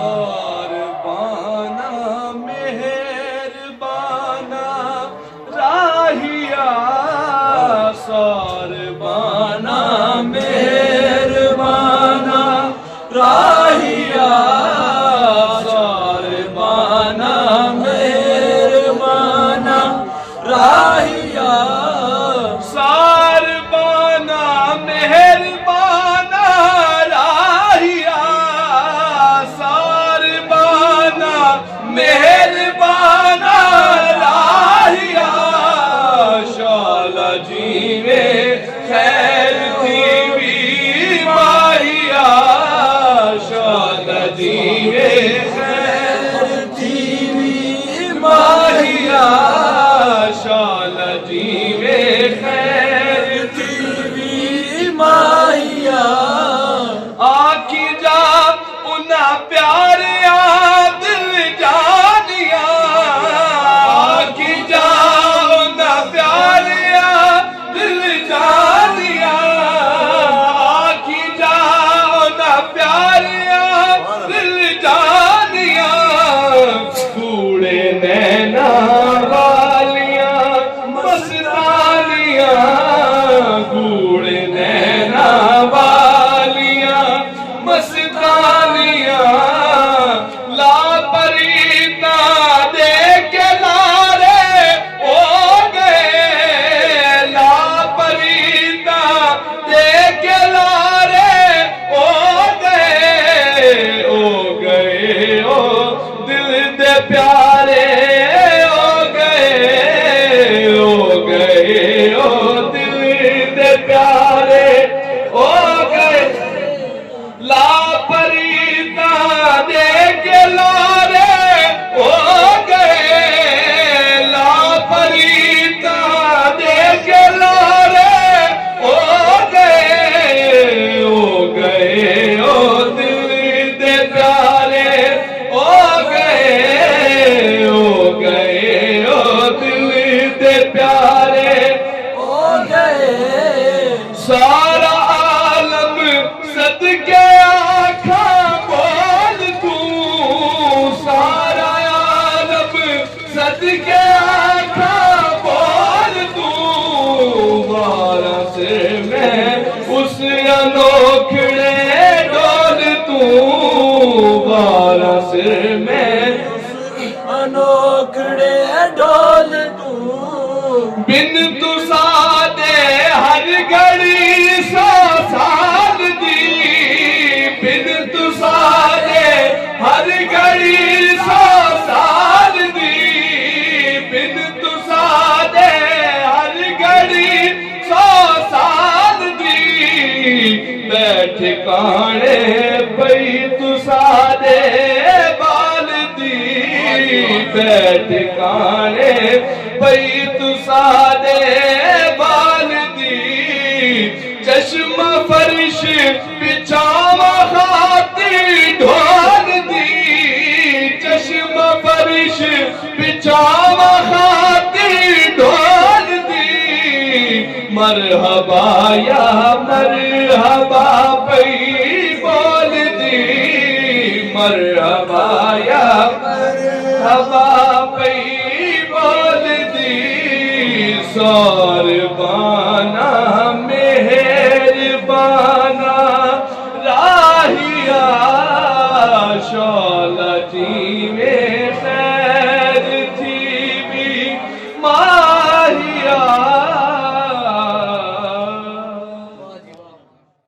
ساربانا مہربانا راہیا ساربانا مہربانا راہیا ساربانا مہربانا راہیا ساربانا مہربانا راہیا ساربانا مہربانا راہیا شالا جیوے خیر تھی ماہیا شالا جیوے خیر تھی ماہیا شالا جیوے خیر تھی ماہیا آکی جا انہا پیاریا دل جانیا آکی جا انہا پیاریا دل جانیا آکی جا انہا پیاریا دل جانیا کوڑے نینا والیاں مستانیاں کوڑے نینا والیاں مستانیاں لا پریتا دے کے لارے ہو گئے لا پریتا دے کے لارے ہو گئے او دل دے پیارے ہو گئے او دل دے پیارے ہو گئے لا پریتا دے کے لارے ہو گئے لا پریتا دے کے لارے ہو گئے او دل دے پیارے ہو گئے او دل دے پیارے ہو گئے سارا عالم صدقے آنکھاں بول تو سارا عالم صدقے آنکھاں بول تو بارہ سے میں اس انوکھڑے ڈول تو بارہ سے میں انوکھڑے ڈول تو بن تو سادے ہر گھڑی 100 سال دی بن تو سادے ہر گھڑی 100 سال دی بن تو سادے ہر گھڑی 100 سال دی بیٹھ کانے پئی تو سادے بال دی بیٹھ کانے پئی تو سادے بال دی چشم فرش بچھاوا خاطر ڈھول دی چشم فرش بچھاوا خاطر ڈھول دی مرحبا یا مرحبا پئی بول دی مرحبا یا مرحبا پئی بول دی ساربانا مہربانا راہیا شالا جیوے خیر تھی ماں